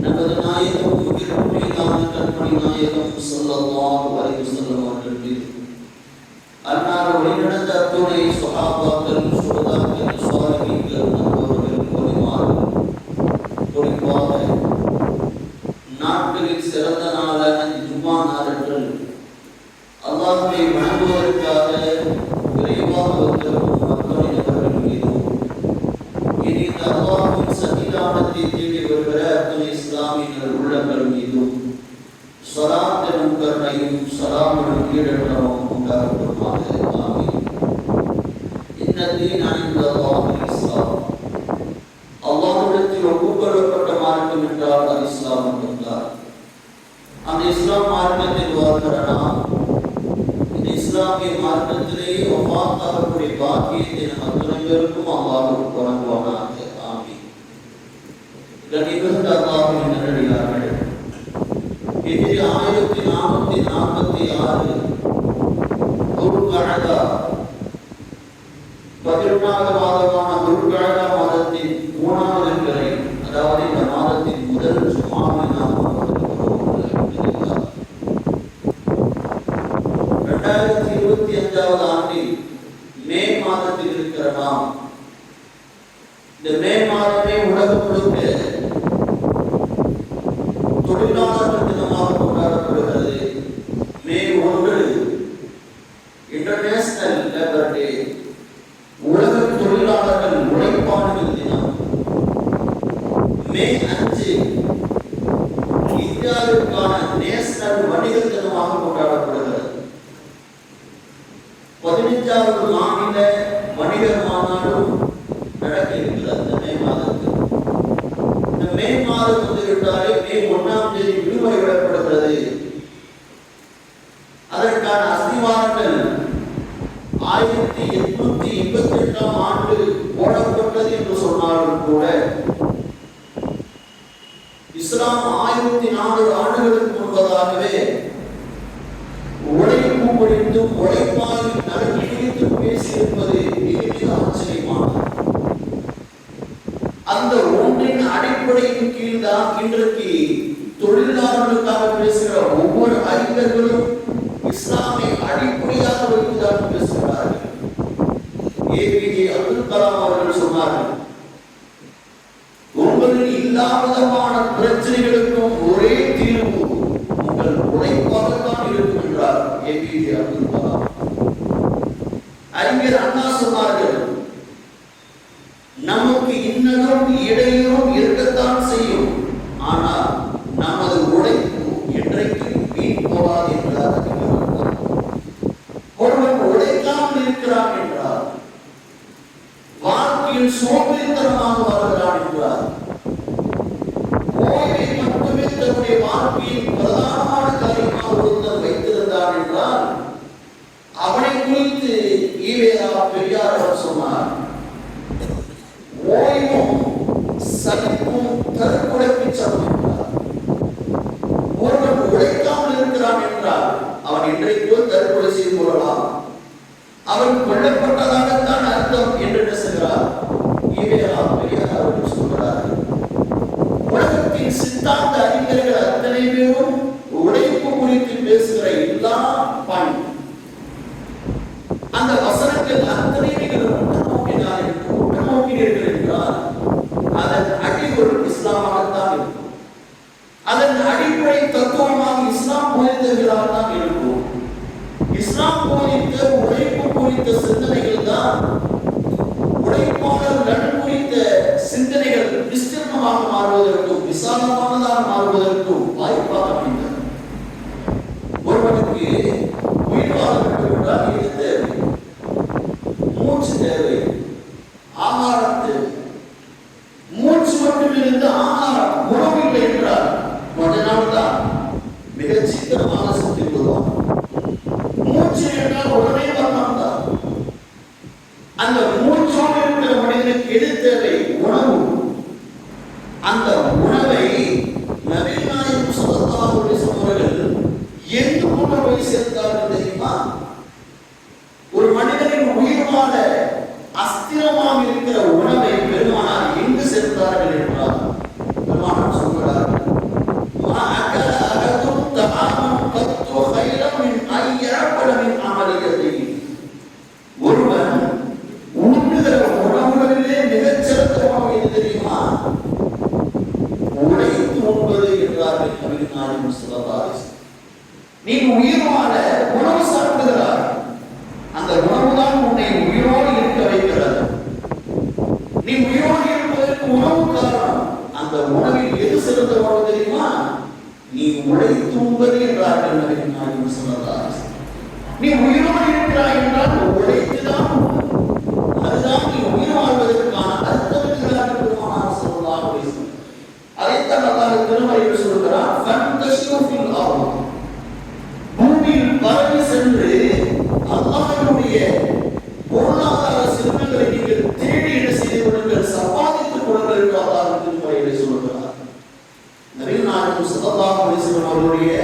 நமது நாயகம் உயிர்ப்புமையான கண்மணி நாயகம் ஸல்லல்லாஹு அலைஹி வஸல்லம் அவர்கள் மீது அன்னார் வழிநடந்த அத்துணை ஸஹாபாக்கள், ஷுஹதாக்கள், ஸாலிஹீன்கள், நல்லோர்கள், வலிமார்கள், குறிப்பாக நாட்களில் சிறந்த நாளான ஜும்மா நாளன்று அல்லாஹ்வை வணங்குவதற்காக விரைவாக வந்திருக்கும் அத்துணை நபர்கள் மீதும் இனி இந்த அல்லாஹ்வின் சன்னிதானத்தை தேடி வருகிற அத்துணை இஸ்லாமியர்கள் உள்ளங்கள் மீதும் ஸலாத் எனும் கருணையும் ஸலாமும் ஈடற்றமும் உண்டாகட்டுமாக. ஆமீன். இன்ன தீன இன்தல்லாஹில் இஸ்லாம். அல்லாஹ்விடத்தில் ஒப்புக்கொள்ளப்பட்ட மார்க்கம் என்றால் அது இஸ்லாம் என்றார். அந்த இஸ்லாம் மார்க்கத்தில் வாழ்கிற நாம் இந்த இஸ்லாமிய மார்க்கத்திலேயே வஃபாத்தாகக்கூடிய பாக்கியத்தை நம் அத்துணை பேருக்கும் அல்லாஹ் வழங்குவானாக. ஆமீன். கண்ணியமிகுந்த அல்லாஹ்வின் நல்லடியார்களே, ஹிஜ்ரி 1446 துல்கஅதா 11வது மாதமான துல்கஅதா மாதத்தின் 3வது பிறை, அதாவது இந்த மாதத்தின் முதல் ஜும்ஆவை நாம் 2025வது ஆண்டில் மே மாதத்தில் இருக்கிற நாம் இந்த மே மாதமே உலகம் முழுக்க தொழிலாளர்கள் தினமாக கொண்டாடப்படுகிறது. மே 1 இன்டர்நேஷனல் லேபர் டே, உலக தொழிலாளர்கள் உழைப்பாளர்கள் தினம். மே 5 இந்தியாவிற்கான நேஷனல் வணிகர் தினமாக கொண்டாடப்படுகிறது. 15வது மாநில வணிகர் மாநாடும் நடக்க இருக்கிறது இந்த மே மாதத்தில். இந்த மே மாதம் வந்துவிட்டாலே மே 1ஆம் தேதி விடுமுறை விடப்படுகிறது. அதற்கான அஸ்திவாரங்கள் 1888ஆம் ஆண்டு போடப்பட்டது என்று சொன்னாலும் கூட இஸ்லாம் 1400 ஆண்டுகளுக்கு முன்பதாகவே உழைப்பு குறித்தும் உழைப்பாளின் நலன் குறித்தும் பேசியிருப்பது மிக ஆச்சரியமானது. அந்த ஒன்றின் அடிப்படையின் கீழ் தான் இன்றைக்கு தொழிலாளர்களுக்காக பேசுகிற ஒவ்வொரு அறிஞர்களும் இஸ்லாமை அடிப்படையாக வைத்துதான் பேசுகிறார்கள். ஏபிஜே அப்துல் கலாம் அவர்கள் சொன்னார்கள், உங்களின் எல்லா விதமான பிரச்சனைகளுக்கும் ஒரே தீர்வு உங்கள் உழைப்பாகத்தான் இருக்கும் என்றார் ஏபிஜே அப்துல் கலாம். அறிஞர் அண்ணா சொன்னார்கள், நமக்கு இன்னதும் இடையூறும் இருக்கத்தான் செய்யும், ஆனால் நமது உழைப்பு என்றைக்கும் வீண் போகாது என்றார். ஒருவன் உழைக்காமல் இருக்கிறான் என்றார், வாழ்க்கையில் சோம்பேறித்தனமாக வாழ்கிறான் என்றார், ஓய்வை மட்டுமே தன்னுடைய வாழ்க்கையின் பிரதானமான காரியமாக ஒருத்தர் வைத்திருந்தான் என்றால் அவனை குறித்து ஈவேரா பெரியார் அவர் சொன்னார், ஓய்வும் சலிப்பும் தற்கொலைக்கு சமம் என்றார். ஒருவன் உழைக்காமல் இருக்கிறான் என்றால் அவன் இன்றைக்கு தற்கொலை செய்து கொள்ளலாம், அவன் கொல்லப்பட்டதாகத்தான் அர்த்தம் என்று பேசுகிறார் ஈவேரா பெரியார் அவர்கள் சொல்கிறார்கள். உலகத்தின் சித்தாந்த அறிஞர்கள் அத்தனை பேரும் உழைப்பு குறித்து பேசுகிற எல்லா பணி அந்த வசனங்கள் அத்தனை நோக்கினீர்கள் என்றால் அதன் அடிப்படை இஸ்லாமாகத்தான் இருக்கும். அதன் அடிப்படை தத்துவமாக இஸ்லாம் போதித்தவர்களால் தான் இருக்கும். இஸ்லாம் போதித்த உழைப்பு குறித்த சிந்தனைகள் தான் உழைப்பாளர் நலன் குறித்த சிந்தனைகள் விஸ்தீர்ணமாக மாறுவதற்கும் விசாலமானதாக மாறுவதற்கும் வாய்ப்பாக அமைந்தது. ஒருவனுக்கு உயிர் வாழ வேண்டும் என்றால் இது தேவை, மூச்சு தேவை, ஆகாரம் தேவை. மூச்சு மட்டும் இருந்து ஆகாரம் உணவில்லை என்றால் கொஞ்ச நாள் தான் மிக சீக்கிரமாக செத்து விடுவான். மூச்சு என்றால் உடனே வரலாம் தான். அந்த மூச்சோடு இருக்கிற மனிதனுக்கு எது தேவை? உணவு. அந்த உணவை நபிகள் நாயகம் ஸல்லல்லாஹு அலைஹி வஸல்லம் அவர்கள் எந்த உணவை சேர்த்தார்கள் தெரியுமா? ஒரு மனிதனின் உயிர் வாழ அஸ்திரமாக இருக்கிற உணவை உழைத்து உண்பது என்றார்கள் நபிகள் நாயகம் ஸல்லல்லாஹு அலைஹி வஸல்லம். நீ உயிர் வாழ உணவு சாப்பிடுகிறாய், அந்த உணவுதான் உன்னை உயிரோடு இருக்க வைக்கிறது. நீ உயிரோடு இருப்பதற்கு உணவு காரணம். அந்த உணவில் எது சிறந்த உணவு தெரியுமா? நீ உழைத்து உண்பது என்றார்கள் நபிகள் நாயகம் ஸல்லல்லாஹு அலைஹி வஸல்லம். நீ உயிரோடு இருக்கிறாய் என்றால் உழைத்துதான், அதுதான் நீ உயிர் வாழ்வதற்கான அர்த்தம் என்கிறார்கள் பெருமானார் ஸல்லல்லாஹு அலைஹி வஸல்லம். அதைத்தான் அல்லாஹ் திருமறையில் சொல்கிறார், ஃபன்தஷிரு ஃபில் அர்த், பூமியில் பரவி சென்று அல்லாஹ்வுடைய பொருளாதார செல்வங்களை நீங்கள் தேடி என்ன செய்து கொள்ளுங்கள், சம்பாதித்துக் கொள்ளுங்கள் என்று அல்லாஹ் திருமறையிலே சொல்கிறார். நபிகள் நாயகம் ஸல்லல்லாஹு அலைஹி வஸல்லம் அவர்களுடைய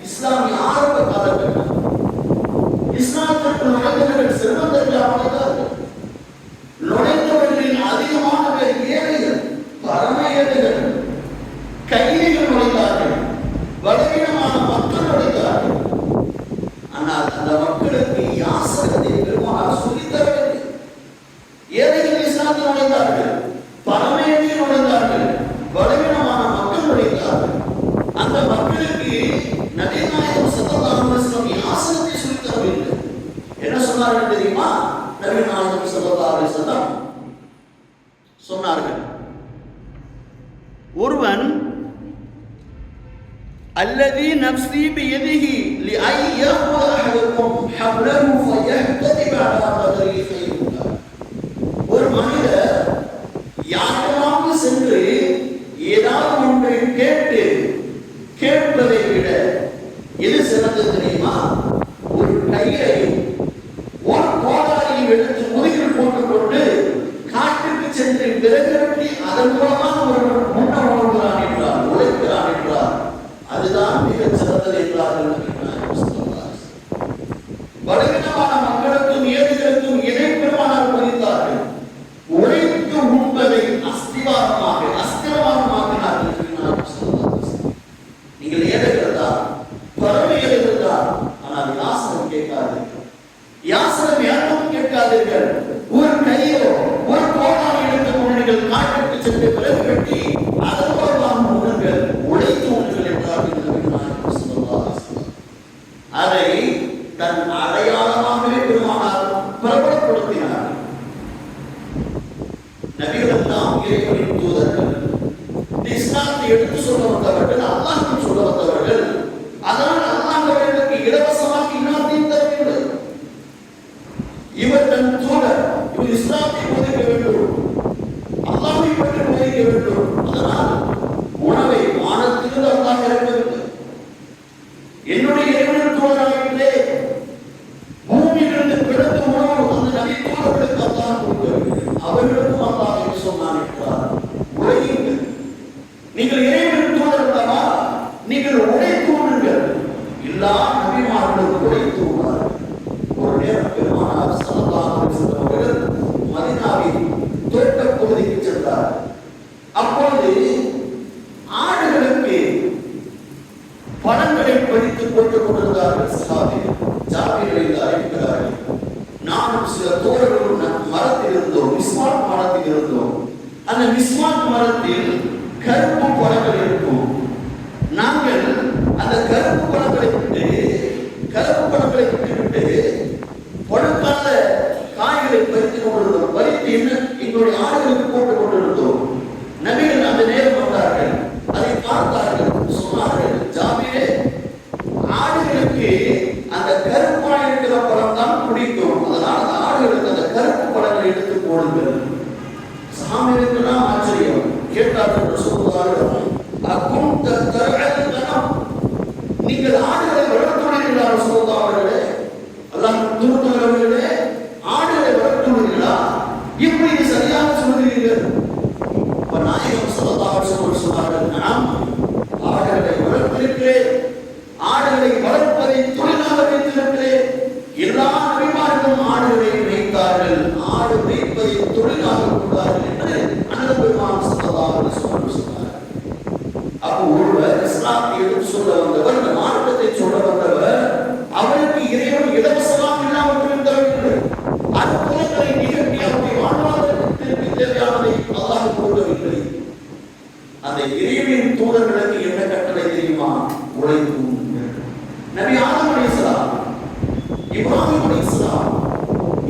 இஸ்லாமிய ஆரம்ப காலகட்டம், இஸ்லாத்திற்கு நுழைந்தவர்கள் செல்வந்தர்களாக இருந்தார்கள். நுழைந்தவர்களில் அதிகமான பேர் ஏழைகள், பரம ஏழைகள், கைதிகள் நுழைந்தார்கள், பலவீனமான மக்கள் நுழைந்தார்கள். ஆனால் அந்த மக்களுக்கு யாசகத்தை பெருமானார் சொல்லித் தரவில்லை. ஏழைகள் இஸ்லாத்தில் நுழைந்தார்கள், பரம ஏழைகள் நுழைந்தார்கள், பலவீனமான மக்கள் நுழைந்தார்கள். அந்த மக்களுக்கு நபிகள் நாயகம் ஸல்லல்லாஹு அலைஹி வஸல்லம் யாசகத்தை சொல்லித் தரவில்லை. என்ன சொன்னார்கள் தெரியுமா? நபிகள் நாயகம் ஸல்லல்லாஹு அலைஹி வஸல்லம் சொன்னார்கள், ஒருவன் அல்லதி நஃப்ஸி பியதிஹி லிஐ யஹ்வ அஹதுக்கும் ஹப்லஹு ஃபயஹ்ததிப அலா கதரி கைஹுல்லா, ஒரு மனிதர் யாரிடமாவது சென்று ஏதாவது ஒன்றை கேட்பதை விட எது சிறந்தது தெரியுமா? ஒரு கையை ஒரு கோடாரியை எடுத்து முதுகில் போட்டுக்கொண்டு காட்டுக்கு சென்று விறகு வெட்டி அதன் மூலமாக ஒருவன் முன்ன வாழ்கிறான் என்றார், உழைக்கிறான் என்றார், அதுதான் மிகச் சிறந்தது என்றார்கள். பலவீனமான மக்களுக்கும் ஏழைகளுக்கும் இணை பெருமானார் போதித்தார்கள். உழைத்து உண்பதை அஸ்திரமாக நீங்கள் ஏழைகள் தான், பரம ஏழைகள் தான், ஆனால் யாசகம் கேட்காதீர்கள், யாசகம் யாரும் கேட்காதீர்கள். ஒரு கையோ ஒரு கோடாரி எடுத்து நீங்கள் காட்டுக்கு சென்று பிறகு வெட்டி அதன் மூலமாக உண்ணுங்கள், உழைத்து உண்ணுங்கள் என்றார்கள் நபிகள் நாயகம் ஸல்லல்லாஹு அலைஹி வஸல்லம். அதை தன் அடையாளமாகவே பெருமானார் பிரபலப்படுத்தினார். நபிகள் தான் இறைவனின் தூதர்கள், இஸ்லாத்தை எடுத்து சொல்ல வந்தவர்கள், அல்லாஹ்வை சொல்ல வந்தவர்கள். அதனால் அல்லாஹ் அவர்களுக்கு இலவசமாக இன்னொருத்தையும் தரவில்லை. இவர் தன் தூதர், இவர் இஸ்லாத்தை போதிக்க வேண்டும், அல்லாஹ்வை பற்றி போதிக்க வேண்டும். அதனால் உணவை வானத்திலிருந்து அல்லாஹ் இறக்கவில்லை. என்னுடைய இறைவனின் தூதராகின்றே பூமியிலிருந்து பிறந்த உணவு அந்த நபி தூதர்களுக்கு அல்லாஹ் கொடுக்கவில்லை. அவர்களுக்கும் அல்லாஹ் என்று சொன்னான் என்றார், உழையுங்கள். நீங்கள் இறைவனின் தூதர் அல்லவா, நீங்கள் உழைத்து உண்ணுங்கள். எல்லா நபிமார்களும் உழைத்து உண்பார்கள். ஒரு நேரம் பெருமானார் ஸல்லல்லாஹு அலைஹி வஸல்லம் அவர்கள் மதீனாவின் தோட்டப் பகுதிக்கு சென்றார். அப்பொழுது ஆடுகளுக்கு பழங்களை பறித்து போட்டுக் கொண்டிருந்தார்கள் சஹாபிகள். ஜாபீர் என்று அறிவிக்கிறார்கள், நானும் சில தோழர்களும் மரத்தில் இருந்தோம், மிஸ்வாக் மரத்தில் இருந்தோம். அந்த மிஸ்வாக் மரத்தில் கருப்பு பழங்கள் இருக்கும். நாங்கள் அந்த கருப்பு பழங்களை விட்டுவிட்டு பழுக்காத காய்களை பறித்து கொண்டிருந்தோம். பறித்து எங்களுடைய ஆடுகளுக்கு போட்டுக் கொண்டிருந்தோம். நபிகள் அந்த நேரம் வந்தார்கள், அதை பார்த்தார்கள், சொன்னார்கள், ஜாபீரே, ஆடுகளுக்கு அந்த கருப்பாக இருக்கிற பழம் தான் பிடிக்கும், அதனால் அந்த ஆடுகளுக்கு அந்த கருப்பு பழங்களை எடுத்து போடுங்கள். சஹாபிகளுக்கெல்லாம் ஆச்சரியம். கேட்டார்கள் ரசூலுல்லாஹி, அகுன்த தர்அல் கனம், நீங்கள் ஆடுகளை வளர்த்துள்ளீர்களா ரசூலுல்லாஹ் அவர்களே, அல்லாஹ் தூதரவர்களே, ஆடுகளை வளர்த்துள்ளீர்களா? இப்படி சரியாக சொல்கிறீர்கள். அப்ப நாயகம் ஸல்லல்லாஹு அலைஹி வஸல்லம் சொன்னார்கள், நாம் ஆடுகளை வளர்த்திருக்கிறேன், ஆடுகளை வளர்ப்பதை தொழிலாக வைத்திருக்கிறேன். எல்லா நபிமார்களும் ஆடுகளை மேய்த்தார்கள், ஆடு மேய்ப்பதை தொழிலாக கொண்டார்கள் என்று அண்ணல் பெருமான் ஸல்லல்லாஹு அலைஹி வஸல்லம் சொன்னார். அப்போ ஒருவர் இஸ்லாத்தை எடுத்து சொல்ல வந்தவர், இந்த மார்க்கத்தை சொல்ல வந்தவர், அவருக்கு இறைவன் இலவசமாக இல்லாமல் தரவில்லை. அற்புதங்களை நிகழ்த்தி அவருடைய வாழ்வாதாரத்திற்கு தேவையானதை அல்லாஹ் கொடுக்கவில்லை. அந்த இறைவன் இறைவனின் தூதர்களுக்கு என்ன கட்டளை தெரியுமா? உழைப்பு. நபி ஆதம் அலைஹிஸ்ஸலாம், இப்ராஹிம் அலைஹிஸ்ஸலாம்,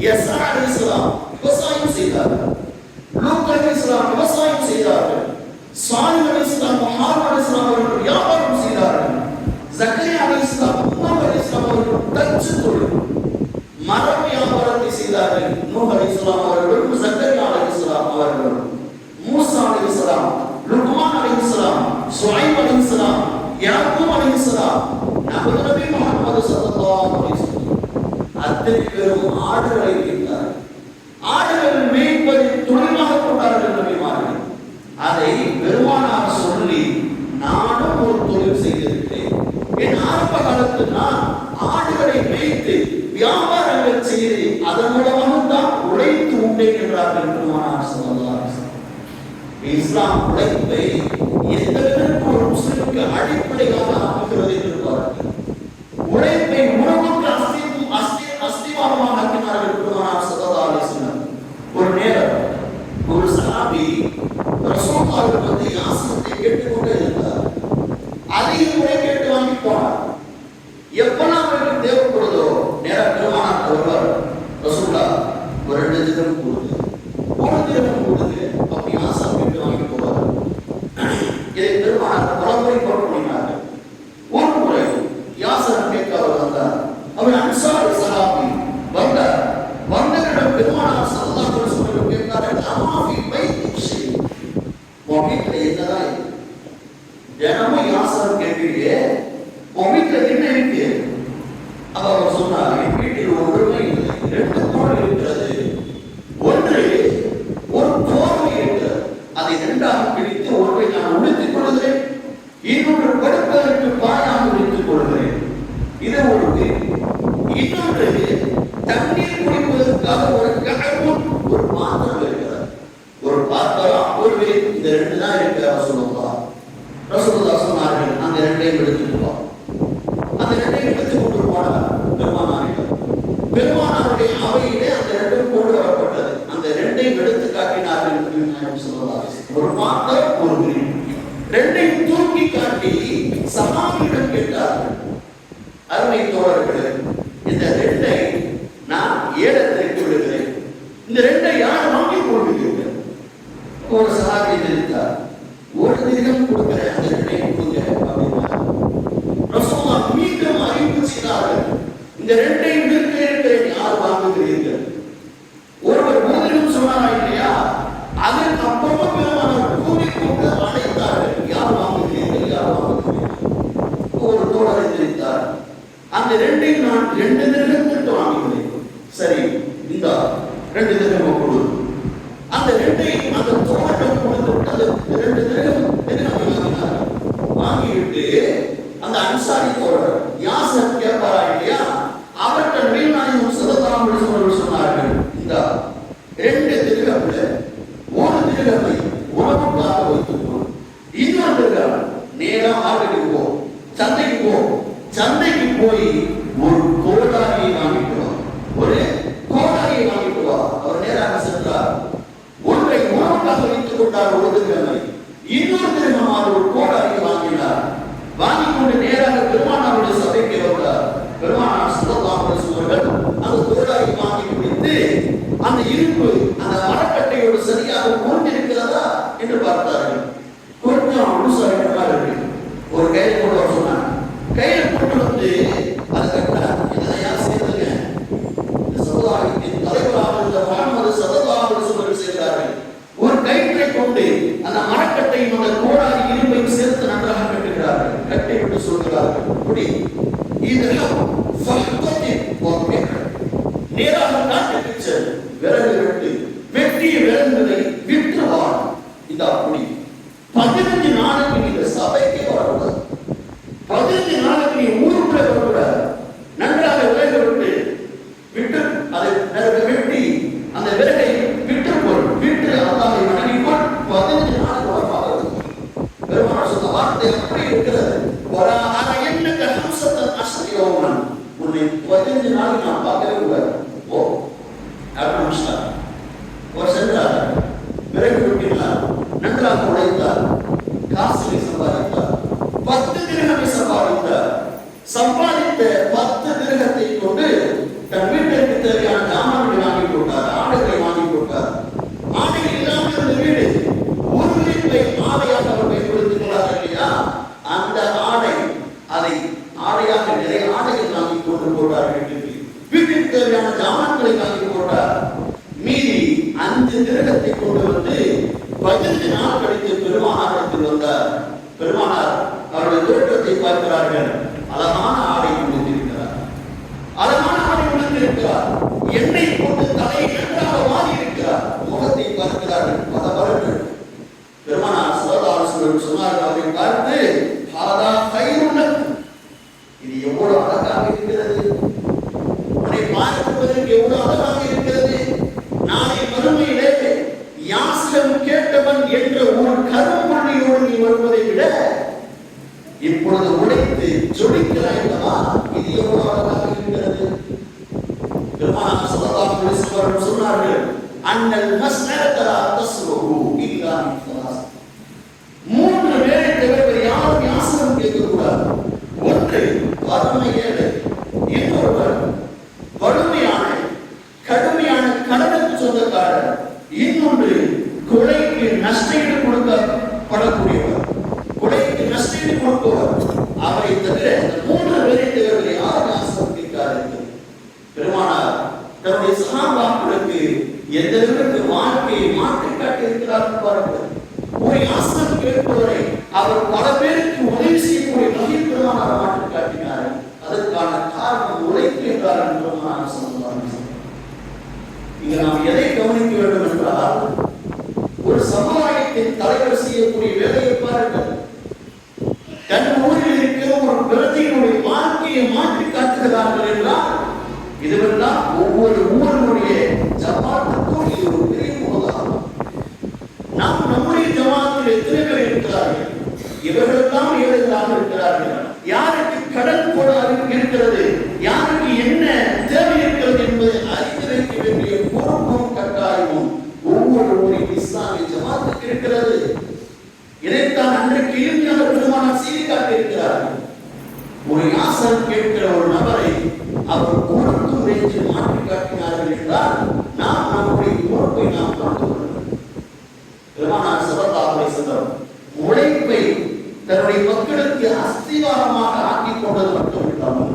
யஸா அலைஹிஸ்ஸலாம் விவசாயம் செய்தார்கள். லூத் அலைஹிஸ்ஸலாம் விவசாயம் செய்தார்கள். சாலிஹ் அலைஹிஸ்ஸலாம், முஹம்மது அலைஹிஸ்ஸலாம் அவர்கள் வியாபாரம் செய்தார்கள். ஜக்கரியா அலைஹிஸ்ஸலாம், உமர் அலைஹிஸ்ஸலாம் அவர்கள் தச்சு தொழில் மர வியாபாரத்தை செய்தார்கள். நூஹ் அலைஹிஸ்ஸலாம் அவர்களும் ஜக்கரியா அலைஹிஸ்ஸலாம் அவர்களும், மூசா அலைஹிஸ்ஸலாம், லுக்மான் அலைஹிஸ்ஸலாம், சுஐப் அலைஹிஸ்ஸலாம், யாக்கூப் அலைஹிஸ்ஸலாம், நபி முஹம்மது ஸல்லல்லாஹு அலைஹி வஸல்லம் அத்தனை பேரும் ஆடுகளை வைத்தார்கள். ஆடுகள் மேய்ப்பதை தொழிலாக கொண்டார்கள் நபிமார்கள். அதை பெருமானார் சொல்லி நானும் ஒரு தொழில் செய்திருக்கிறேன். என் ஆரம்ப காலத்தில் நான் ஆடுகளை மேய்த்து வியாபாரங்கள் செய்து அதன் மூலமாக தான் உழைத்து உண்டேன் என்றார்கள் பெருமானார் ஸல்லல்லாஹு அலைஹி வஸல்லம். இஸ்லாம் உழைப்பை எந்த அளவுக்கு ஒரு முஸ்லிமுக்கு அடிப்படையாக ஆக்குகிறது என்று பாருங்கள். உழைப்பை உணவுக்கு அஸ்திவாரமாக ஆக்கினார்கள் பெருமானார் ஸல்லல்லாஹு அலைஹி வஸல்லம். ஒரு நேரம் ஒரு சஹாபி ரசூலுல்லாஹி வந்து யாசகத்தை கேட்டுக்கொண்டே இருந்தார். அதிக முறை கேட்டு வாங்கி போனார். எப்பெல்லாம் அவருக்கு தேவைப்படுதோ நேரம் பெருமானார் வருவார். ரசூலுல்லாஹ் ஒரு 2 தினம் கொடுங்க, 1 தினம் கொடுங்க, அப்படி யாசகம் கேட்டு வாங்கி போவார். இதை பெருமானார் பலமுறை பண்ணினார்கள். ஒரு முறை யாசகம் கேட்க அவர் வந்தார். அவர் அன்சாரி சஹாபி வந்தார். வந்தவரிடம் பெருமானார் ஸல்லல்லாஹு அலைஹி வஸல்லம் கேட்டார்கள், அமாஃபி பைத்திக் ஷை, உன் வீட்டில் என்னதான் இருக்கு? தினமும் யாசகம் கேட்கிறீங்க, உன் வீட்டில் என்ன இருக்கு? அப்ப அவர் சொன்னார், என் வீட்டில் ஒன்றுமே இல்லை, 2 தோல் இருக்கிறது. ஒன்று ஒரு போர்வை இருக்கிறது, அதை 2ஆக பிரித்து ஒன்றை நான் உடுத்திக் கொள்கிறேன், இன்னொன்று படுப்பதற்கு பாயாக உடுத்திக் கொள்கிறேன். இது ஒரு வீடு. இன்னொன்று தண்ணீர் குடிப்பதற்காக ஒரு கணவன் ஒரு பாத்திரம் இருக்கிறார். ஒரு பாத்திரம் ஒரு வீடு. இந்த 2 தான் இருக்கிற ரசூலுல்லாஹ் சொன்னார்கள், அந்த 2ஐயும் எடுத்துட்டு வா. அந்த 2ஐயும் எடுத்து கொண்டு போனார் பெருமானாரிடம். பெருமானாருடைய அவையிலே அந்த 2ம் கொண்டு வரப்பட்டது. அந்த 2ஐயும் எடுத்து காட்டினார்கள் ஸல்லல்லாஹு அலைஹி வஸல்லம். ஒரு பாத்திரம் ஒரு வீடு. 2ஐயும் தூக்கி காட்டி சஹாபியிடம் கேட்டார்கள், அருமை தோழர்களே, இந்த 2ஐ நான் ஏலத்திற்கு விடுகிறேன், இந்த 2ஐ யார் வாங்கிக் கொள்வீர்கள்? ஒரு சஹாபி தெரிவித்தார், 1 தினம் கொடுக்கிறேன், அந்த 2ஐ கொடுங்க அப்படின்னார். ரசூலுல்லாஹ் மீண்டும் அறிவிப்பு செய்தார்கள், இந்த 2ஐ இருக்கிறேன், யார் வாங்குகிறீர்கள்? ஒருவர் 1 தினம் சொன்னாரா இல்லையா? அதற்கு அப்புறமா பெருமானார் கூறிக்கொண்டு அழைத்தார்கள், யார் வாங்குகிறீர்கள், யார் வாங்குகிறீர்கள்? ஒரு தோழரை தெரிவித்தார், அந்த 2ஐ நான் 2 தினத்திற்கு வாங்குகிறேன். சரி, இந்த 2 தினம் கொடு. அந்த 2ஐ அந்த தோழரிடம் கொடுத்து அந்த 2 தினம் வாங்கிவிட்டு அந்த அன்சாரி தோழர் யாசகம் கேட்பாரா இல்லையா? அவர்கிட்ட நபி நாயகம் ஸல்லல்லாஹு அலைஹி வஸல்லம் சொன்னார்கள், இந்த 2 திரகம்ல 1 திரகத்தை உணவுக்காக வைத்துக்கொள், இன்னொரு திரகம் நேரா மார்க்கெட்டுக்கு போ, சந்தைக்கு போ, சந்தைக்கு போய் ஒரு கோடாரியை வாங்கிட்டு வா, ஒரு கோடாரியை வாங்கிட்டு வா. அவர் நேராக சென்றார். ஒன்றை உணவுக்காக வைத்துக் கொண்டார், 1 திரகமை. இன்னொரு திரகமாக ஒரு கோடாரியை வாங்கினார். வாங்கி கொண்டு நேராக பெருமானாருடைய சபைக்கு வந்தார். பெருமானார் ஸல்லல்லாஹு அலைஹி வஸல்லம் அந்த கோடாரியை வாங்கி பிடித்து அந்த இருப்பு அந்த மரக்கட்டையோடு சரியாக பொருந்திருக்கிறதா என்று பார்த்தார்கள். கொஞ்சம் முழுசாக இருக்கு. ஒரு கையில் கொண்டு வர சொன்னார். கையில் கொண்டு வந்து அதை கட்டார். இதனை யார் செய்ததுங்க? சமுதாயத்தின் தலைவராக இருந்த முஹம்மது ஸல்லல்லாஹு அலைஹி வஸல்லம் செய்தார்கள். ஒரு கயிற்றை கொண்டு அந்த மரக்கட்டையும் அந்த கோடாரி இரும்பையும் சேர்த்து நன்றாக கட்டுகிறார்கள். கட்டை விட்டு சொல்கிறார்கள், இப்படி இதெல்லாம் நேராக காட்டுக்கு செல், விறகு வெட்டு, வெட்டிய விறகுகளை விற்றுவார். இந்த அப்படி 15 நாளுக்கு இந்த சபைக்கே வரக்கூடாது. 15 நாளுக்கு நீ ஊருக்குள்ளே வரக்கூடாது. நன்றாக விறகு விட்டு விட்டு அதை வெட்டி அந்த விறகை விற்றுக்கொள், விட்டு அல்லாஹ்வை வணங்கிக்கொள். 15 நாளுக்கு வரப்பாக பெருமானார் சொன்ன வார்த்தை அப்படி இருக்கிறது. உன்னை 15 நாள் நான் பார்க்கவே கூடாது. ஓ அப்படின்னு ஒரு சென்றார், விறகு வெட்டினார், நன்றாக உழைத்தார், காசு அவருடைய தோற்றத்தை பார்க்கிறார்கள். அழகான ஆடை கொடுத்திருக்கிறார், அழகான ஆடை கொடுத்திருக்கிறார், எண்ணெய் கொண்டு தலையை நன்றாக வாரி இருக்கிறார். முகத்தை பார்க்கிறார்கள், பல வருடங்கள். பெருமானார் ஸல்லல்லாஹு அலைஹி வஸல்லம் சொன்னார்கள், அவரை பார்த்து, ஹாதா கைருன் லக்கும், இது எவ்வளவு அழகாக இருக்கிறது, அதை பார்ப்பதற்கு எவ்வளவு அழகாக இருக்கிறது. நாளை மறுமையிலே யாசிரம் கேட்டவன் என்ற ஒரு கரும்புள்ளியோடு நீ வருவதை விட இப்பொழுது உடைத்து ஜொலிக்கிறாய் அல்லவா, இது எவ்வளவு அழகாக இருக்கிறது. பெருமானார் ஸல்லல்லாஹு அலைஹி வஸல்லம் சொன்னார்கள், அன்னல் மஸ்அலத லா தஸ்ருஹு இல்லா மின் ஸலாஸ். மூன்று பேரை தவிர யாரும் யாசகம் கேட்கக்கூடாது. ஒன்று வறுமை ஏழை, இன்னொருவர் வறுமையான கடுமையான கடனுக்கு சொந்தக்காரர், இன்னொன்று கொலைக்கு நஷ்டஈடு கொடுக்கப்படக்கூடியவர், கொலைக்கு நஷ்டஈடு கொடுப்பவர். அவரை தவிர இந்த மூன்று பேரை தவிர யாரும் யாசகம் கேட்காதீர்கள். பெருமானார் தன்னுடைய சஹாபாக்களுக்கு எந்த அளவுக்கு வாழ்க்கையை மாற்றி காட்டியிருக்கிறார்கள் பாருங்கள். ஒரு யாசகம் கேட்பவரை அவர் பல பேருக்கு உதவி செய்யக்கூடிய வகையில் பெருமானார் மாற்றி காட்டினார். அதற்கான காரணம் உழைப்பு என்றார் பெருமானார் ஸல்லல்லாஹு அலைஹி வஸல்லம். இங்க நாம் எதை கவனிக்க வேண்டும் என்றால், ஒரு சமுதாயத்தின் தலைவர் செய்யக்கூடிய வேலையை பாருங்கள். தன் ஊரில் இருக்கிற ஒரு பிரஜையினுடைய வாழ்க்கையை மாற்றி காட்டுகிறார்கள் என்றால், இதுவெல்லாம் ஒவ்வொரு ஊரினுடைய ஜமாத்துக்கும் இது ஒரு பெரிய உதாரணம். நாம் நம்முடைய ஜமாத்தில் எத்தனை பேர் இருக்கிறார்கள், இவர்களெல்லாம் ஏழைகளாக இருக்கிறார்கள். யாருக்கு கடன் போட இருக்கிறது, யாருக்கு என்ன தேவை இருக்கிறது என்பதை அறிந்து வைக்க வேண்டிய பொறுப்பும் கட்டாயமும் ஒவ்வொரு ஊரின் இஸ்லாமிய ஜமாத்துக்கு இருக்கிறது. இதைத்தான் அன்றைக்கு இறுதியாக பெருமானார் செய்தி காட்டியிருக்கிறார்கள். ஒரு யாசகம் கேட்கிற ஒரு நபரை அவர் கொடுக்கும் ரேஞ்சில் மாற்றி காட்டினார்கள் என்றால், நாம் நம்முடைய பொறுப்பை நாம் பார்த்துக் கொள்ள வேண்டும். பெருமானார் ஸல்லல்லாஹு அலைஹி வஸல்லம் உழைப்பை தன்னுடைய மக்களுக்கு அஸ்திவாரமாக ஆக்கிக் கொண்டது மட்டுமில்லாமல்,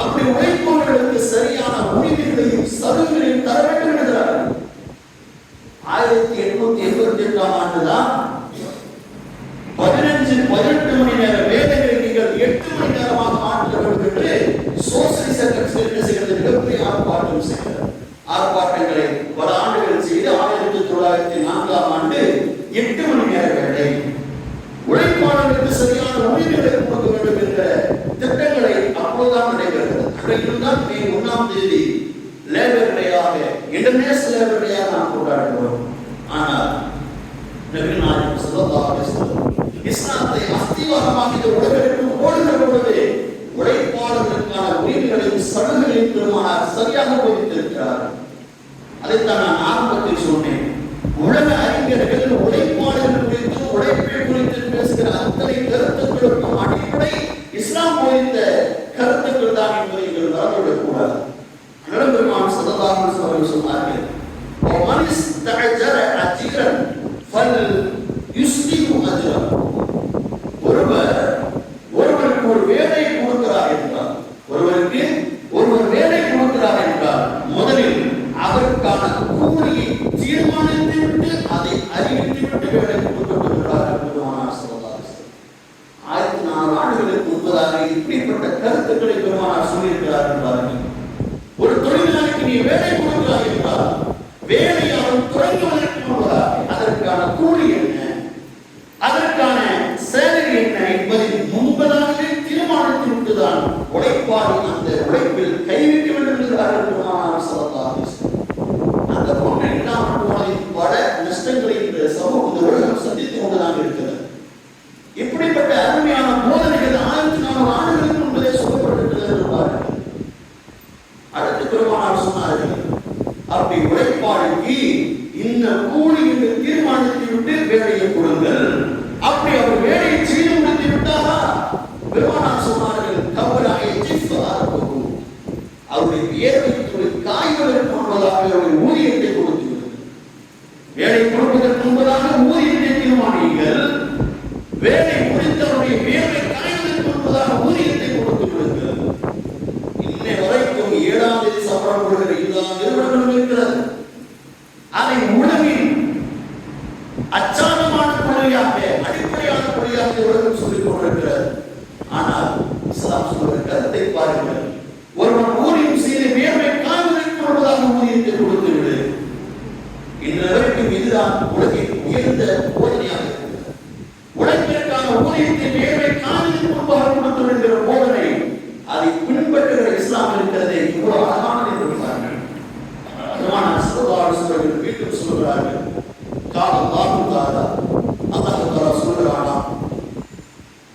அப்படி உழைப்பவர்களுக்கு சரியான உரிமைகளையும் சலுகைகளையும் தர வேண்டும் என்கிறார்கள். 1888ஆம் ஆண்டுதான் 18 மணி நேர வேலைகளை நீங்கள் 8 மணி நேரமாக மாற்ற வேண்டும் என்று சோசியலிச கட்சி என்ன செய்கிறது, மிகப்பெரிய ஆர்ப்பாட்டம் செய்கிறது. ஆர்ப்பாட்டங்களை பல ஆண்டுகள் செய்து 1904ஆம் ஆண்டு 8 மணி நேர வேலை, உழைப்பாளர்களுக்கு சரியான உரிமைகளை கொடுக்க வேண்டும் என்ற திட்டங்களை அப்போதுதான் நடைபெறுகிறது. அன்றைக்குதான் மே 1ஆம் தேதி லேபர் டேயாக, இன்டர்நேஷனல் லேபர் டேயாக நாம் கொண்டாடுகிறோம். ஆனால் நபி நாயகம் ஸல்லல்லாஹு அலைஹி வஸல்லம் இஸ்லாத்தை அஸ்திவாரமாக இந்த உலகிற்கு ஓடுகிற பொழுது உழைப்பாளர்களுக்கான உரிமைகளையும் சலுகைகளையும் பெருமானார் சரியாக போதித்திருக்கிறார். அதைத்தான் நான் ஆரம்பத்தில் சொன்னேன். உலக அறிஞர்கள் உழைப்பாளர்கள் குறித்து, உழைப்பை குறித்து பேசுகிற அத்தனை கருத்துக்களுக்கும் அடிப்படை இஸ்லாம் போதித்த கருத்துக்கள் தான் என்பதை நீங்கள் மறந்துவிடக் கூடாது. பெருமானார் ஸல்லல்லாஹு அலைஹி வஸல்லம் சொன்னார்கள், "வமன் இஸ்தஅஜர அஜீரன் ஃபல்யுஸ்லிஹு அஜ்ரஹு." ஒருவருக்கு ஒரு வேலை கொடுக்கிறார் என்றால், ஒருவர் வேலை கொடுக்கிறார் என்றால் முதலில் அவருக்கான கூலியை தீர்மானித்து விட்டு அதை அறிவித்து விட்டு வேலை கொடுக்கப்படுகிறார் என்று பெருமானார் ஸல்லல்லாஹு அலைஹி வஸல்லம் 1400 ஆண்டுகளுக்கு முன்பதாக இப்படிப்பட்ட கருத்துக்களை பெருமானார் சொல்லியிருக்கிறார் என்றார்கள். ஒரு தொழிலாளிக்கு நீ வேலை கொடுக்கிறாய் என்றால் வேலை அவன் தொடங்குவதற்கு முன்பதாக அதற்கான கூலி என்ன, அதற்கான சேலரி என்ன என்பதை முன்பதாகவே தீர்மானித்து விட்டுதான் உழைப்பாளி அந்த உழைப்பில் கைவிட்டு விடுகிறார்கள் பெருமானார் ஸல்லல்லாஹு அலைஹி வஸல்லம். அந்த பொண்ணு இல்லாமல் போனதின் பல நஷ்டங்களை இந்த சமூகம், இந்த உலகம் சந்தித்துக் கொண்டுதான் இருக்கிறது. இப்படிப்பட்ட அருமையான போதனைகள் 1400 ஆண்டுகளுக்கு முன்பதே சொல்லப்பட்டிருக்கிறது என்பார்கள். அடுத்து பெருமானார் சொன்னார்கள், அப்படி உழைப்பாளிக்கு இந்த கூலி என்று தீர்மானித்து விட்டு வேலையை கொடுங்கள். அப்படி அவர் வேலையை செய்து முடித்து விட்டாரா, பெருமானார் சொன்னார்கள்,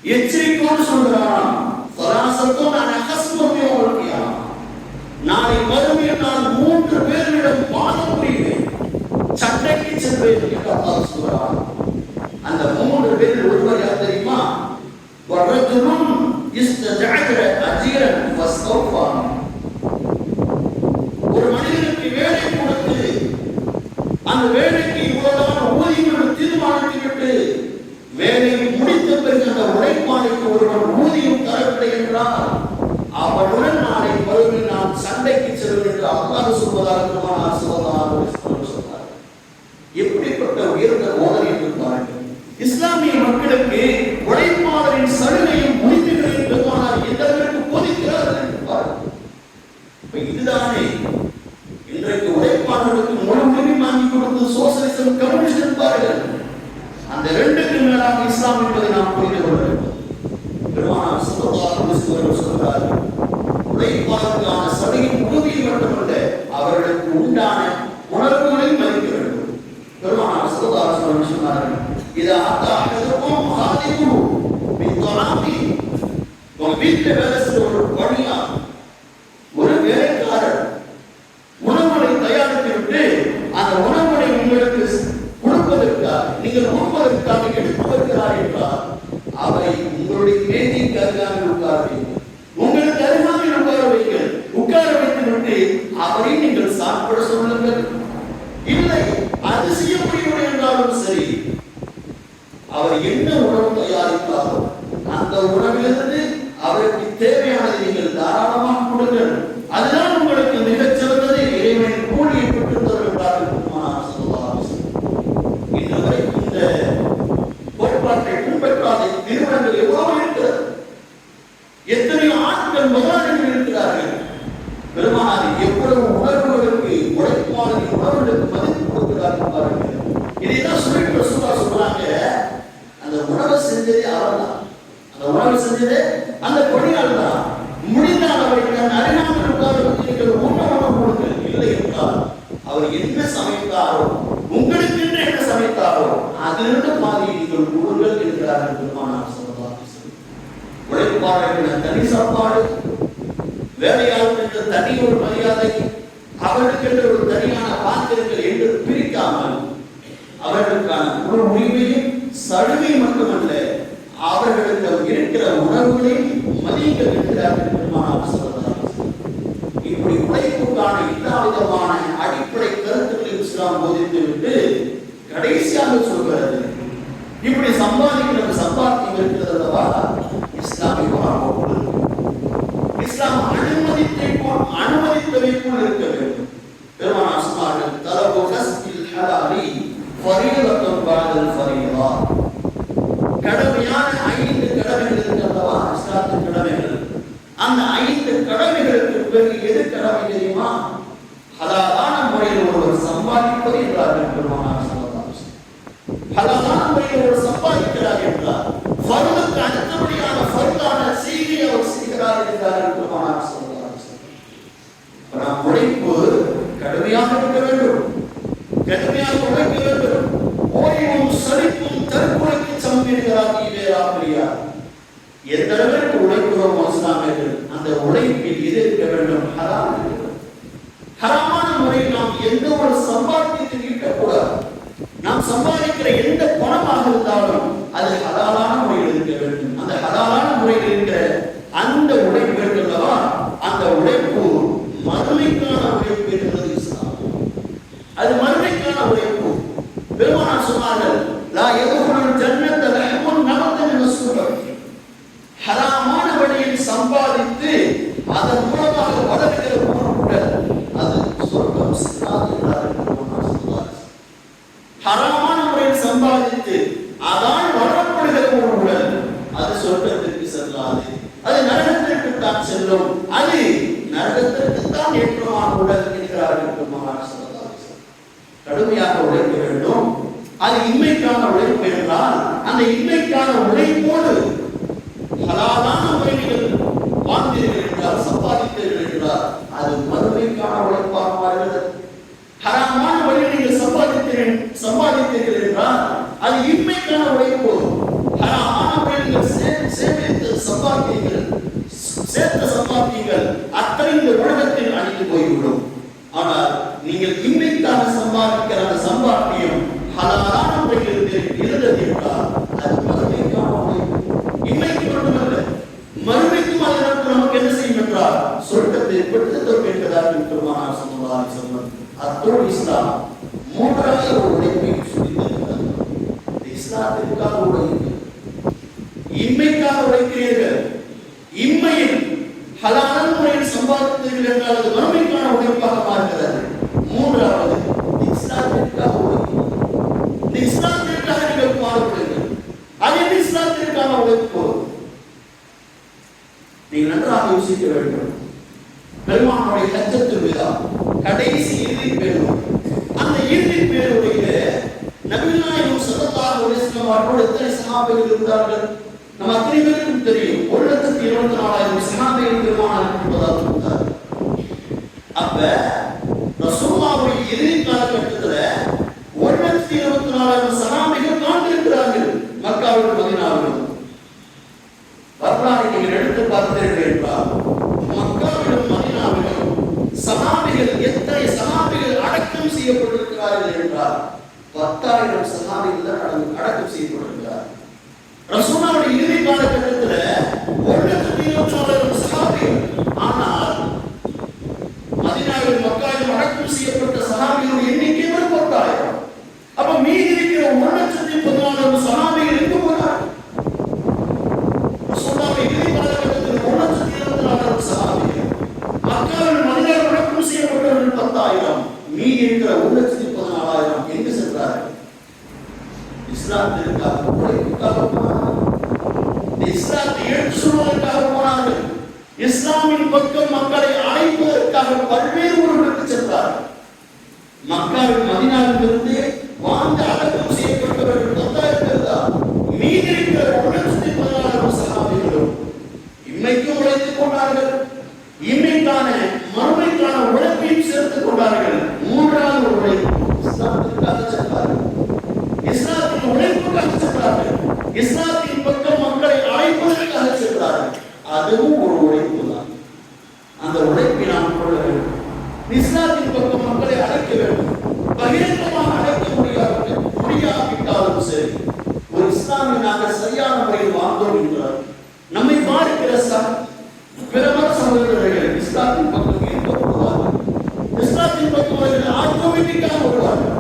எச்சரிக்கையோடு சொல்கிறான், நாளை மறுமையில் நான் 3 பேரிடம் வாதம் புரிவேன், சண்டைக்கு செல்வேன் என்று அல்லாஹ் சொல்கிறான். அந்த 3 பேரில் ஒருவர் யார் தெரியுமா? வர்ரஜுலுன் இஸ்தஜஅல அஜீரன் ஃபஸ்தௌஃபா. ஒரு மனிதனுக்கு வேலை கொடுத்து அந்த வேலைக்கு இவ்வளவுதான் ஊதியம் தீர்மானித்துவிட்டு வேலையை முடித்த பிறகு அந்த உழைப்பாளிக்கு ஒருவன் ஊதியம் தரவில்லை என்றால் அவனுடன் நாளை மறுமையில் நான் சண்டைக்கு செல்வேன் என்று அல்லாஹ் சொல்வதாக பெருமானார் ஸல்லல்லாஹு அலைஹி வஸல்லம் சொன்னார். எப்படிப்பட்ட உயர்ந்த போதனை என்று பாருங்கள். இஸ்லாமிய மக்களுக்கு உழைப்பாளரின் சலுகையும் முடிவுகளையும் பெருமானார் எந்த அளவிற்கு போதிக்கிறார்கள் என்று பாருங்கள். இதுதானே இன்றைக்கு உழைப்பாளர்களுக்கு முழு உரிமை வாங்கி கொடுத்து சோசலிசம் கம்யூனிஸ்ட் என்பார்கள். அந்த 2க்கு மேலாக இஸ்லாம் என்பதை நாம் புரிந்து கொள்ள வேண்டும். பெருமானார் ஸல்லல்லாஹு அலைஹி வஸல்லம் சொல்கிறார்கள், உழைப்பாளருக்கான சலுகையின் உறுதியை மட்டுமல்ல, அவர்களுக்கு உண்டான உணர்வுகளையும் மதிக்க வேண்டும். பெருமானார் ஸல்லல்லாஹு அலைஹி வஸல்லம் சொன்னார்கள், இதா அத்தா அஹதுக்கும் ஹாதிகு மின் தலாமி. உங்க வீட்டில் வேலை செய்ய ஒரு பணியார், ஒரு வேலைக்காரர் உணவுகளை தயாரித்து விட்டு அந்த உணவுகளை உங்களுக்கு கொடுப்பதற்காக, நீங்கள் உண்பதற்காக எடுத்து வருகிறார் என்றால் அவரை உங்களுடைய மேஜைக்கு அருகாமல் உட்கார வைங்கள், உங்களுக்கு அருகாமல் உட்கார வைங்கள். உட்கார வைத்து விட்டு அவரை நீங்கள் சாப்பிட சொல்லுங்கள். இல்லை, அது செய்ய முடியவில்லை என்றாலும் சரி, அவர் என்ன உணவு தயாரித்தாரோ அந்த உணவிலிருந்து அவருக்கு தேவையானதை நீங்கள் தாராளமாக கொடுங்கள். அதுதான் உங்களுக்கு மிகச் சிறந்தது. இறைவனின் கூலியை பெற்றுத் தருகிறார்கள். இன்று வரைக்கும் இந்த கோட்பாட்டை பின்பற்றாத நிறுவனங்கள் எவ்வளவு இருக்கிறது? எத்தனையோ ஆட்கள் முதலாளிகள் இருக்கிறார்கள். பெருமானார் எவ்வளவு உணர்வுகளுக்கு, உழைப்பாளரின் உணர்வுகளுக்கு மதிப்பு கொடுக்கிறார்கள் பாருங்கள். இதைதான் சுரேஷ் சொல்றாங்க, அந்த உணவை செஞ்சதே அவர் தான், அந்த உணவை செஞ்சதே அந்த பணியாளர் தான். முடிந்தால் அவருக்கு அந்த அறியாமல் உட்கார்ந்து உணவு கொடுங்கள். இல்லை என்றால் அவர் என்ன சமைத்தாரோ, உங்களுக்கு என்ன சமைத்தாரோ அதிலிருந்து பாதியை நீங்கள் கொடுங்கள் என்கிறார்கள் பெருமானார் ஸல்லல்லாஹு அலைஹி வஸல்லம். உழைப்பாளர்கள் தனி சாப்பாடு, வேலையாளர்களுக்கு தனி ஒரு மரியாதை, அவர்களுக்கு ஒரு தனியான பாத்திரங்கள் என்று பிரிக்காமல் அவர்களுக்கான முழு உரிமையும் சலுகை மட்டுமல்ல, அவர்களுக்கு இருக்கிற உணர்வுகளையும் மதியுங்கள் என்கிறார்கள் பெருமானார் ஸல்லல்லாஹு அலைஹி வஸல்லம். இப்படி உழைப்புக்கான எல்லா விதமான அடிப்படை கருத்துக்களை இஸ்லாம் போதித்துவிட்டு கடைசியாக சொல்கிறது, இப்படி சம்பாதிக்கிற சம்பாத்தியம் இருக்கிறது அல்லவா, இஸ்லாமிய வாழ்வு இஸ்லாம் அனுமதித்தவை போல் இருக்க வேண்டும். பெருமானார் சொன்னார்கள், தலபு கஸ்பில் ஹலாலி ஃபரீதத்துன் பஅதல் ஃபரீதா. கடமையான 5 கடமைகள் இருக்கிறதா இஸ்லாத்தின் கடமைகள். அந்த 5 கடமைகளுக்கு பிறகு எது கடமை தெரியுமா? ஹலாலான முறையில் ஒருவர் சம்பாதிப்பது என்றார்கள் பெருமானார் ஸல்லல்லாஹு அலைஹி வஸல்லம். ஹலாலான முறையில் ஒருவர் சம்பாதிக்கிறார் என்றால் ஃபர்துக்கு அடுத்தபடியான ஃபர்தான செய்தியை அவர் செய்கிறார் என்றார்கள் பெருமானார் ஸல்லல்லாஹு அலைஹி வஸல்லம். நாம் உழைப்பு கடுமையாக இருக்க வேண்டும், கடுமையாக உழைக்க வேண்டும். ஓய்வும் சலிப்பும் தற்கொலைக்கு சமர்ப்பிக்கிறார் இல்லையா? எந்த அளவிற்கு உழைக்கிறோம் இஸ்லாமியர்கள், அந்த உழைப்பில் எது இருக்க வேண்டும்? ஹராம் இருக்க வேண்டும். ஹராமான முறையில் நாம் எந்த ஒரு சம்பாத்தியத்தையும் ஈட்டக்கூடாது. நாம் சம்பாதிக்கிற எந்த பணமாக இருந்தாலும் அது ஹலாலான முறையில் இருக்க வேண்டும். அந்த ஹலாலான முறையில் இருக்கிற அந்த உழைப்பு இருக்கிறதா, அந்த உழைப்பு மறுமைக்கான உழைப்பு என்பது இஸ்லாம். அது மறுமைக்கான உழைப்பு. பெருமானார் சொன்னார்கள், லா யதுகுலுல் ஜன்னத லஹ்முன் நபதன் மினஸ் சுபஹ். ஹராமான வழியில் சம்பாதித்து அதன் மூலமாக வளர்கிற உணவுகள் அது சொர்க்கம் செல்லாது என்றார்கள் பெருமானார் ஸல்லல்லாஹு அலைஹி வஸல்லம். ஹராமான முறையில் சம்பாதித்து அதால் வளரப்படுகிற உணவுகள் அது சொர்க்கத்திற்கு செல்லாது, அது நரகத்திற்கு தான் செல்லும், அது நரகத்திற்கு தான் ஏற்றமான உடல் என்கிறார்கள் பெருமானார் ஸல்லல்லாஹு அலைஹி வஸல்லம். கடுமையாக உழைக்க வேண்டும். அது இன்மைக்கான உழைப்பு என்றால் அந்த இன்மைக்கான உழைப்போடு ஹலாலான முறையில் வாழ்ந்தீர்கள் என்றால், சம்பாதித்தீர்கள் என்றால் அது மறுமைக்கான உழைப்பாக மாறுகிறது. ஹராமான வழியில் நீங்கள் சம்பாதித்தீர்கள் என்றால் அது இன்மைக்கான உழைப்பு. ஹராமான முறையில் நீங்கள் விடுதல் கேட்கிறார்கள் பெருமானார் ஸல்லல்லாஹு அலைஹி வஸல்லம். அத்தோடு இஸ்லாம் மூன்றாவது ஒரு உழைப்பை சொல்லியிருக்கிறார். இஸ்லாத்திற்காக உழைப்பு, இம்மைக்காக உழைக்கிறீர்கள். இம்மையில் ஹலாலான முறையில் சம்பாதித்தீர்கள் என்றால் அது மறுமைக்கான உழைப்பாக மாறுகிறது. மூன்றாவது இஸ்லாத்திற்காக உழைப்பு. இந்த இஸ்லாத்திற்காக நீங்கள் பாடுபடுங்கள். அது இஸ்லாத்திற்கான உழைப்பு. நீங்கள் நன்றாக யோசிக்க வேண்டும். பெருமானுடைய ஹஜ்ஜத்துல் விதா கடைசி இறுதி பேருரை. அந்த இறுதி பேருரையிலே நபிகள் நாயகம் ஸல்லல்லாஹு அலைஹி வஸல்லம் அவர்கள் எத்தனை சஹாபிகள் இருந்தார்கள்? நம்ம அத்தனை பேருக்கும் தெரியும். 1,24,000 சஹாபிகள் பெருமானார் என்பதாக இருந்தார். அப்ப ரசூலுல்லாஹ்வுடைய இறுதி காலகட்டத்துல 1,24,000 சஹாபிகள் காத்திருக்கிறார்கள் மக்காவிலும் மதீனாவிலும். வரலாறு நீங்கள் எடுத்து பார்த்தீர்கள் என்றால் மக்காவிலும் மதீனாவிலும் சஹாபிகள் எத்தனை சஹாபிகள் அடக்கம் செய்யப்பட்டிருக்கிறார்கள் என்றால் 10,000 சஹாபிகள் தான் அடக்கம் செய்யப்பட்டிருக்கிறார். ரசூலுல்லாஹ்வுடைய இறுதி காலகட்டத்தில் 1,24,000 சஹாபிகள். ஆனால் மதீனாவில் மக்காவில் அடக்கம் செய்யப்பட்ட சஹாபிகளுடைய எண்ணிக்கை 10,000. அப்ப மீதி இருக்கிற 1,14,000 சஹாபிகள் எங்கு போனார்கள்? ரசூலுல்லாஹ்வுடைய இறுதி காலகட்டத்தில் 1,24,000 சஹாபிகள். மக்காவில் மதீனாவில் அடக்கம் செய்யப்பட்டவர்கள் 10,000. மீதி இருக்கிற 1,14,000 எங்கு சென்றார்கள்? இஸ்லாத்திற்காக உழைப்புக்காக போனார்கள். இஸ்லாத்தை எடுத்து சொல்வதற்காக போனார்கள். இஸ்லாமின் பக்கம் மக்களை அழைப்பதற்காக பல்வேறு ஊர்களுக்கு சென்றார்கள். மக்காவில் மதீனாவில் இருந்து வாழ்ந்து அடக்கம் செய்யப்பட்டவர்கள் 10,000 பேர் தான். மீதி இருக்கிற 1,14,000 சஹாபிகளும் இம்மைக்கும் உழைத்துக் கொண்டார்கள். இம்மைக்கான மறுமைக்கான உழைப்பையும் சேர்த்துக் கொண்டார்கள். மூன்றாவது ஒரு உழைப்பு இஸ்லாத்திற்காக சென்றார்கள். இஸ்லாத்தின் உழைப்புக்காக சென்றார்கள். இஸ்லாத்தின் பக்கம் மக்களை அழைப்பதற்காக சென்றார்கள். அதுவும் ஒரு உழைப்பு தான். அந்த உழைப்பை நாம் கொள்ள வேண்டும். இஸ்லாத்தின் பக்கம் மக்களை அழைக்க வேண்டும். பகிரங்கமாக அழைக்க முடியாவிட்டாலும் சரி, ஒரு இஸ்லாமை நாங்கள் சரியான முறையில் வாழ்ந்தோம் என்றார் நம்மை பார்க்கிற பிற மத சகோதரர்கள் இஸ்லாத்தின் பக்கம் ஈர்க்கப்படுவார்கள். இஸ்லாத்தின் பக்கம் அவர்கள் ஆட்டோமேட்டிக்காக வருவார்கள்.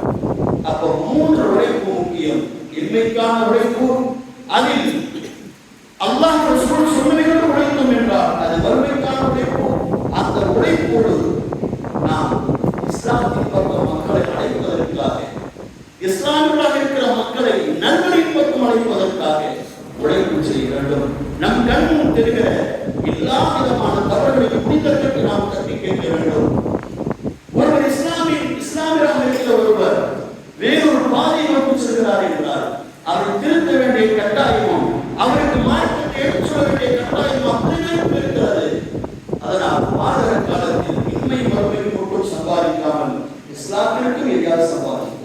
அப்ப 3 உழைப்பு முக்கியம். இன்மைக்கான உழைப்பு, அதில் அல்லாஹ் ரசூல் சொன்னவைகள் உழைத்தோம் என்றால் அது வறுமைக்கான உழைப்பு. அந்த உழைப்போடு நாம் இஸ்லாத்தின் பக்கம் மக்களை அழைப்பதற்காக, இஸ்லாமியர்களாக இருக்கிற மக்களை நல்வழியின் பக்கம் அழைப்பதற்காக உழைப்பு செய்ய வேண்டும். நம் கண்முன் தெரிகிற எல்லா விதமான தவறுகளை புனிதர்களுக்கு நாம் தட்டி கேட்க வேண்டும். ஒருவர் இஸ்லாமியராக இருக்கிற ஒருவர் வேறொரு பாதையை நோக்கி செல்கிறார் என்றால் அவர் திருத்த வேண்டிய கட்டாயமும் அவருக்கு மார்க்கத்தை எடுத்து சொல்ல வேண்டிய கட்டாயமும் அப்படியே இருக்கிறது. அதனால் மாதர காலத்தில் இன்மை மறுமை மட்டும் சம்பாதிக்காமல் இஸ்லாத்திற்கும் எதையாவது சம்பாதிக்கிறது.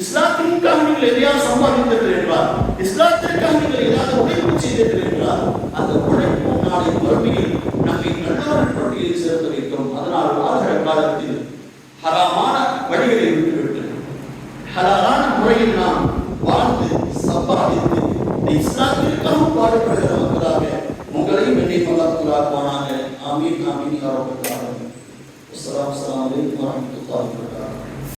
இஸ்லாத்திற்காக நீங்கள் எதையாவது சம்பாதித்தீர்கள் என்றால், இஸ்லாத்திற்காக நீங்கள் ஏதாவது உழைப்பு செய்தீர்கள் என்றால் அந்த உழைப்பு நாளை மறுமையில் நம்மை நல்லவர்கள் பட்டியலில் சேர்த்து வைக்கும். அதனால் மாதர காலத்தில் ஹராமான வழிகளை விட்டுவிட்டு ஹலாலான முறையில் நாம் வாழ்ந்து சம்பாதித்து இஸ்லாத்திற்காக பாடுபடுகிற மக்களாக உங்களையும் என்னை மல்லாக்குள்ளாக்குவானாக. ஆமீன் ஆமீன் யா ரப்பல் ஆலமீன். அஸ்ஸலாமு அலைக்கும் வரஹ்மத்துல்லாஹி வபரகாத்துஹு.